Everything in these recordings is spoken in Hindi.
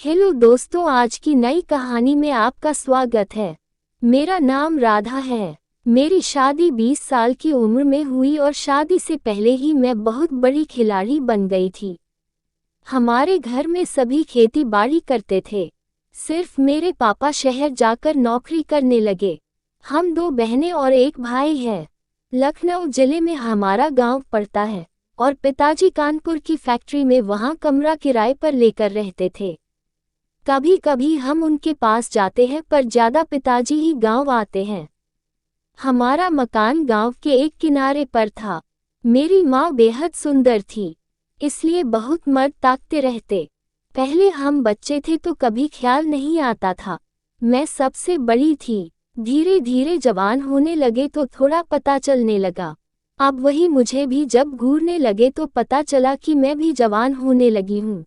हेलो दोस्तों, आज की नई कहानी में आपका स्वागत है। मेरा नाम राधा है। मेरी शादी 20 साल की उम्र में हुई और शादी से पहले ही मैं बहुत बड़ी खिलाड़ी बन गई थी। हमारे घर में सभी खेती बाड़ी करते थे। सिर्फ मेरे पापा शहर जाकर नौकरी करने लगे। हम 2 बहनें और एक भाई है। लखनऊ जिले में हमारा गांव पड़ता है और पिताजी कानपुर की फैक्ट्री में वहां कमरा किराए पर लेकर रहते थे। कभी कभी हम उनके पास जाते हैं, पर ज्यादा पिताजी ही गांव आते हैं। हमारा मकान गांव के एक किनारे पर था। मेरी माँ बेहद सुंदर थी, इसलिए बहुत मर्द ताकते रहते। पहले हम बच्चे थे तो कभी ख्याल नहीं आता था। मैं सबसे बड़ी थी। धीरे धीरे जवान होने लगे तो थोड़ा पता चलने लगा। अब वही मुझे भी जब घूरने लगे तो पता चला कि मैं भी जवान होने लगी हूँ।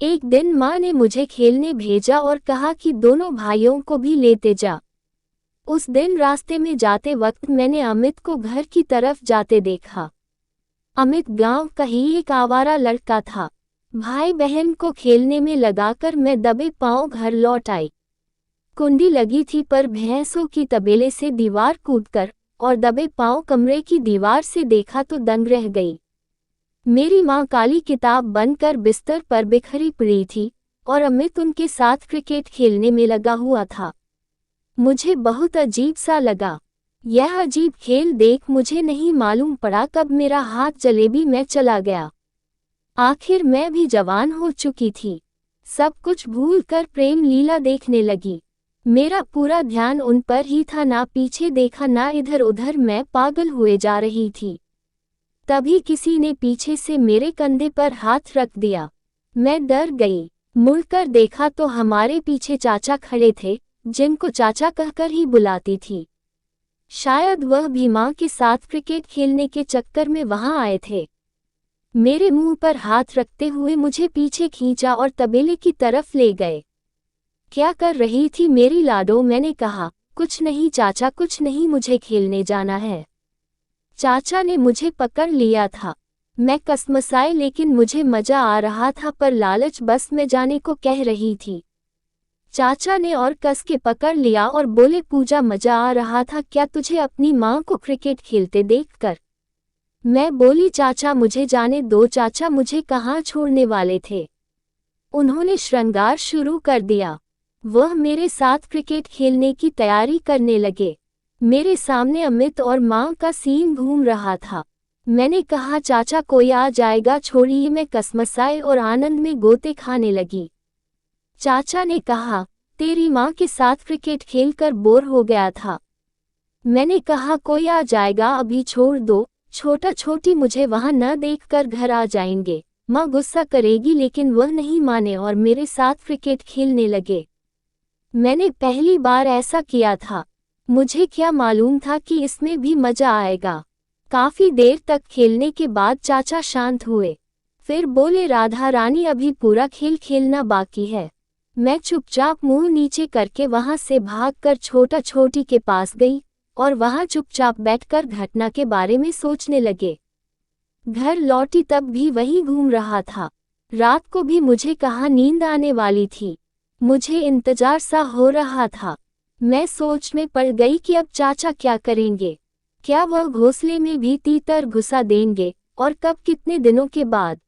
एक दिन माँ ने मुझे खेलने भेजा और कहा कि दोनों भाइयों को भी लेते जा। उस दिन रास्ते में जाते वक्त मैंने अमित को घर की तरफ जाते देखा। अमित गांव का ही एक आवारा लड़का था। भाई बहन को खेलने में लगाकर मैं दबे पांव घर लौट आई। कुंडी लगी थी, पर भैंसों की तबेले से दीवार कूदकर और दबे पांव कमरे की दीवार से देखा तो दंग रह गई। मेरी माँ काली किताब बनकर बिस्तर पर बिखरी पड़ी थी और अमित उनके साथ क्रिकेट खेलने में लगा हुआ था। मुझे बहुत अजीब सा लगा। यह अजीब खेल देख मुझे नहीं मालूम पड़ा कब मेरा हाथ जलेबी में चला गया। आखिर मैं भी जवान हो चुकी थी। सब कुछ भूलकर प्रेम लीला देखने लगी। मेरा पूरा ध्यान उन पर ही था, ना पीछे देखा ना इधर उधर। मैं पागल हुए जा रही थी। तभी किसी ने पीछे से मेरे कंधे पर हाथ रख दिया। मैं डर गई। मुड़कर देखा तो हमारे पीछे चाचा खड़े थे, जिनको चाचा कहकर ही बुलाती थी। शायद वह भी माँ के साथ क्रिकेट खेलने के चक्कर में वहां आए थे। मेरे मुंह पर हाथ रखते हुए मुझे पीछे खींचा और तबेले की तरफ ले गए। क्या कर रही थी मेरी लाडो? मैंने कहा। कुछ नहीं चाचा, कुछ नहीं, मुझे खेलने जाना है। चाचा ने मुझे पकड़ लिया था। मैं कसमसाई, लेकिन मुझे मजा आ रहा था, पर लालच बस में जाने को कह रही थी। चाचा ने और कस के पकड़ लिया और बोले, पूजा मजा आ रहा था क्या तुझे अपनी माँ को क्रिकेट खेलते देखकर? मैं बोली, चाचा मुझे जाने दो। चाचा मुझे कहाँ छोड़ने वाले थे। उन्होंने श्रृंगार शुरू कर दिया। वह मेरे साथ क्रिकेट खेलने की तैयारी करने लगे। मेरे सामने अमित और माँ का सीन घूम रहा था। मैंने कहा, चाचा कोई आ जाएगा, छोड़िए। मैं कसमसाए और आनंद में गोते खाने लगी। चाचा ने कहा, तेरी माँ के साथ क्रिकेट खेलकर बोर हो गया था। मैंने कहा, कोई आ जाएगा, अभी छोड़ दो। छोटा छोटी मुझे वहां न देखकर घर आ जाएंगे। माँ गुस्सा करेगी, लेकिन वह नहीं माने और मेरे साथ क्रिकेट खेलने लगे। मैंने पहली बार ऐसा किया था। मुझे क्या मालूम था कि इसमें भी मजा आएगा। काफी देर तक खेलने के बाद चाचा शांत हुए। फिर बोले, राधा रानी अभी पूरा खेल खेलना बाकी है। मैं चुपचाप मुंह नीचे करके वहां से भागकर छोटा छोटी के पास गई और वहां चुपचाप बैठकर घटना के बारे में सोचने लगे। घर लौटी तब भी वही घूम रहा था। रात को भी मुझे कहाँ नींद आने वाली थी। मुझे इंतजार सा हो रहा था। मैं सोच में पड़ गई कि अब चाचा क्या करेंगे। क्या वह घोंसले में भी तीतर घुसा देंगे, और कब, कितने दिनों के बाद?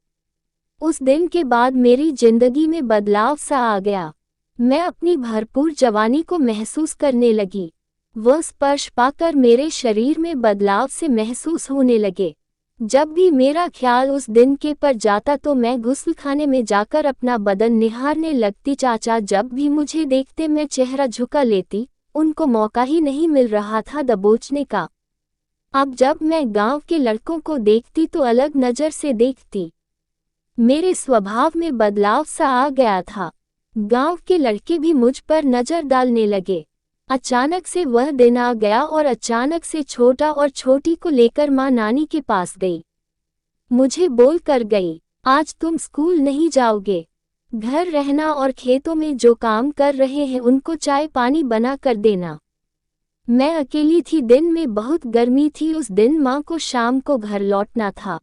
उस दिन के बाद मेरी जिंदगी में बदलाव सा आ गया। मैं अपनी भरपूर जवानी को महसूस करने लगी। वह स्पर्श पाकर मेरे शरीर में बदलाव से महसूस होने लगे। जब भी मेरा ख्याल उस दिन के पर जाता तो मैं गुस्लखाने में जाकर अपना बदन निहारने लगती। चाचा जब भी मुझे देखते मैं चेहरा झुका लेती। उनको मौका ही नहीं मिल रहा था दबोचने का। अब जब मैं गांव के लड़कों को देखती तो अलग नजर से देखती। मेरे स्वभाव में बदलाव सा आ गया था। गांव के लड़के भी मुझ पर नजर डालने लगे। अचानक से वह दिन आ गया और अचानक से छोटा और छोटी को लेकर माँ नानी के पास गई। मुझे बोल कर गई, आज तुम स्कूल नहीं जाओगे। घर रहना और खेतों में जो काम कर रहे हैं उनको चाय पानी बना कर देना। मैं अकेली थी। दिन में बहुत गर्मी थी। उस दिन माँ को शाम को घर लौटना था।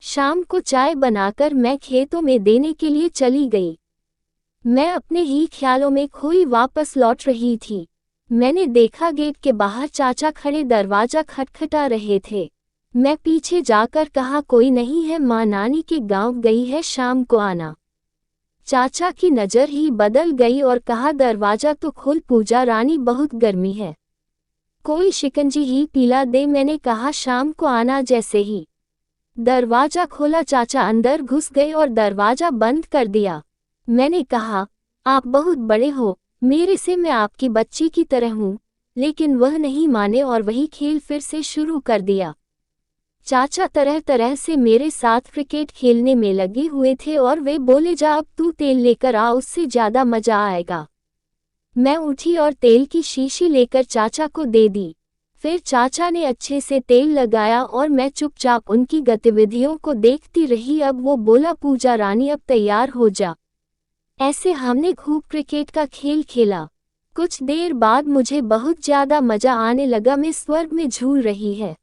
शाम को चाय बनाकर मैं खेतों में देने के लिए चली गई। मैं अपने ही ख्यालों में खोई वापस लौट रही थी। मैंने देखा गेट के बाहर चाचा खड़े दरवाजा खटखटा रहे थे। मैं पीछे जाकर कहा कोई नहीं है, माँ नानी के गांव गई है, शाम को आना। चाचा की नज़र ही बदल गई और कहा दरवाजा तो खोल पूजा रानी, बहुत गर्मी है, कोई शिकंजी ही पिला दे। मैंने कहा शाम को आना। जैसे ही दरवाजा खोला चाचा अंदर घुस गए और दरवाजा बंद कर दिया। मैंने कहा आप बहुत बड़े हो मेरे से, मैं आपकी बच्ची की तरह हूँ, लेकिन वह नहीं माने और वही खेल फिर से शुरू कर दिया। चाचा तरह तरह से मेरे साथ क्रिकेट खेलने में लगे हुए थे और वे बोले जा अब तू तेल लेकर आ, उससे ज़्यादा मज़ा आएगा। मैं उठी और तेल की शीशी लेकर चाचा को दे दी। फिर चाचा ने अच्छे से तेल लगाया और मैं चुपचाप उनकी गतिविधियों को देखती रही। अब वो बोला पूजा रानी अब तैयार हो जा। ऐसे हमने खूब क्रिकेट का खेल खेला। कुछ देर बाद मुझे बहुत ज़्यादा मज़ा आने लगा। मैं स्वर्ग में झूल रही है,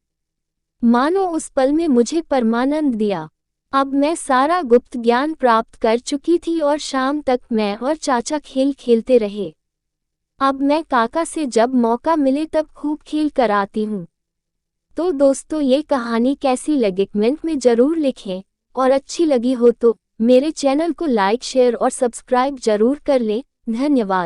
मानो उस पल में मुझे परमानंद दिया। अब मैं सारा गुप्त ज्ञान प्राप्त कर चुकी थी और शाम तक मैं और चाचा खेल खेलते रहे। अब मैं काका से जब मौका मिले तब खूब खेल कर आती हूँ। तो दोस्तों ये कहानी कैसी लगी कमेंट में ज़रूर लिखें, और अच्छी लगी हो तो मेरे चैनल को लाइक शेयर और सब्सक्राइब ज़रूर कर लें। धन्यवाद।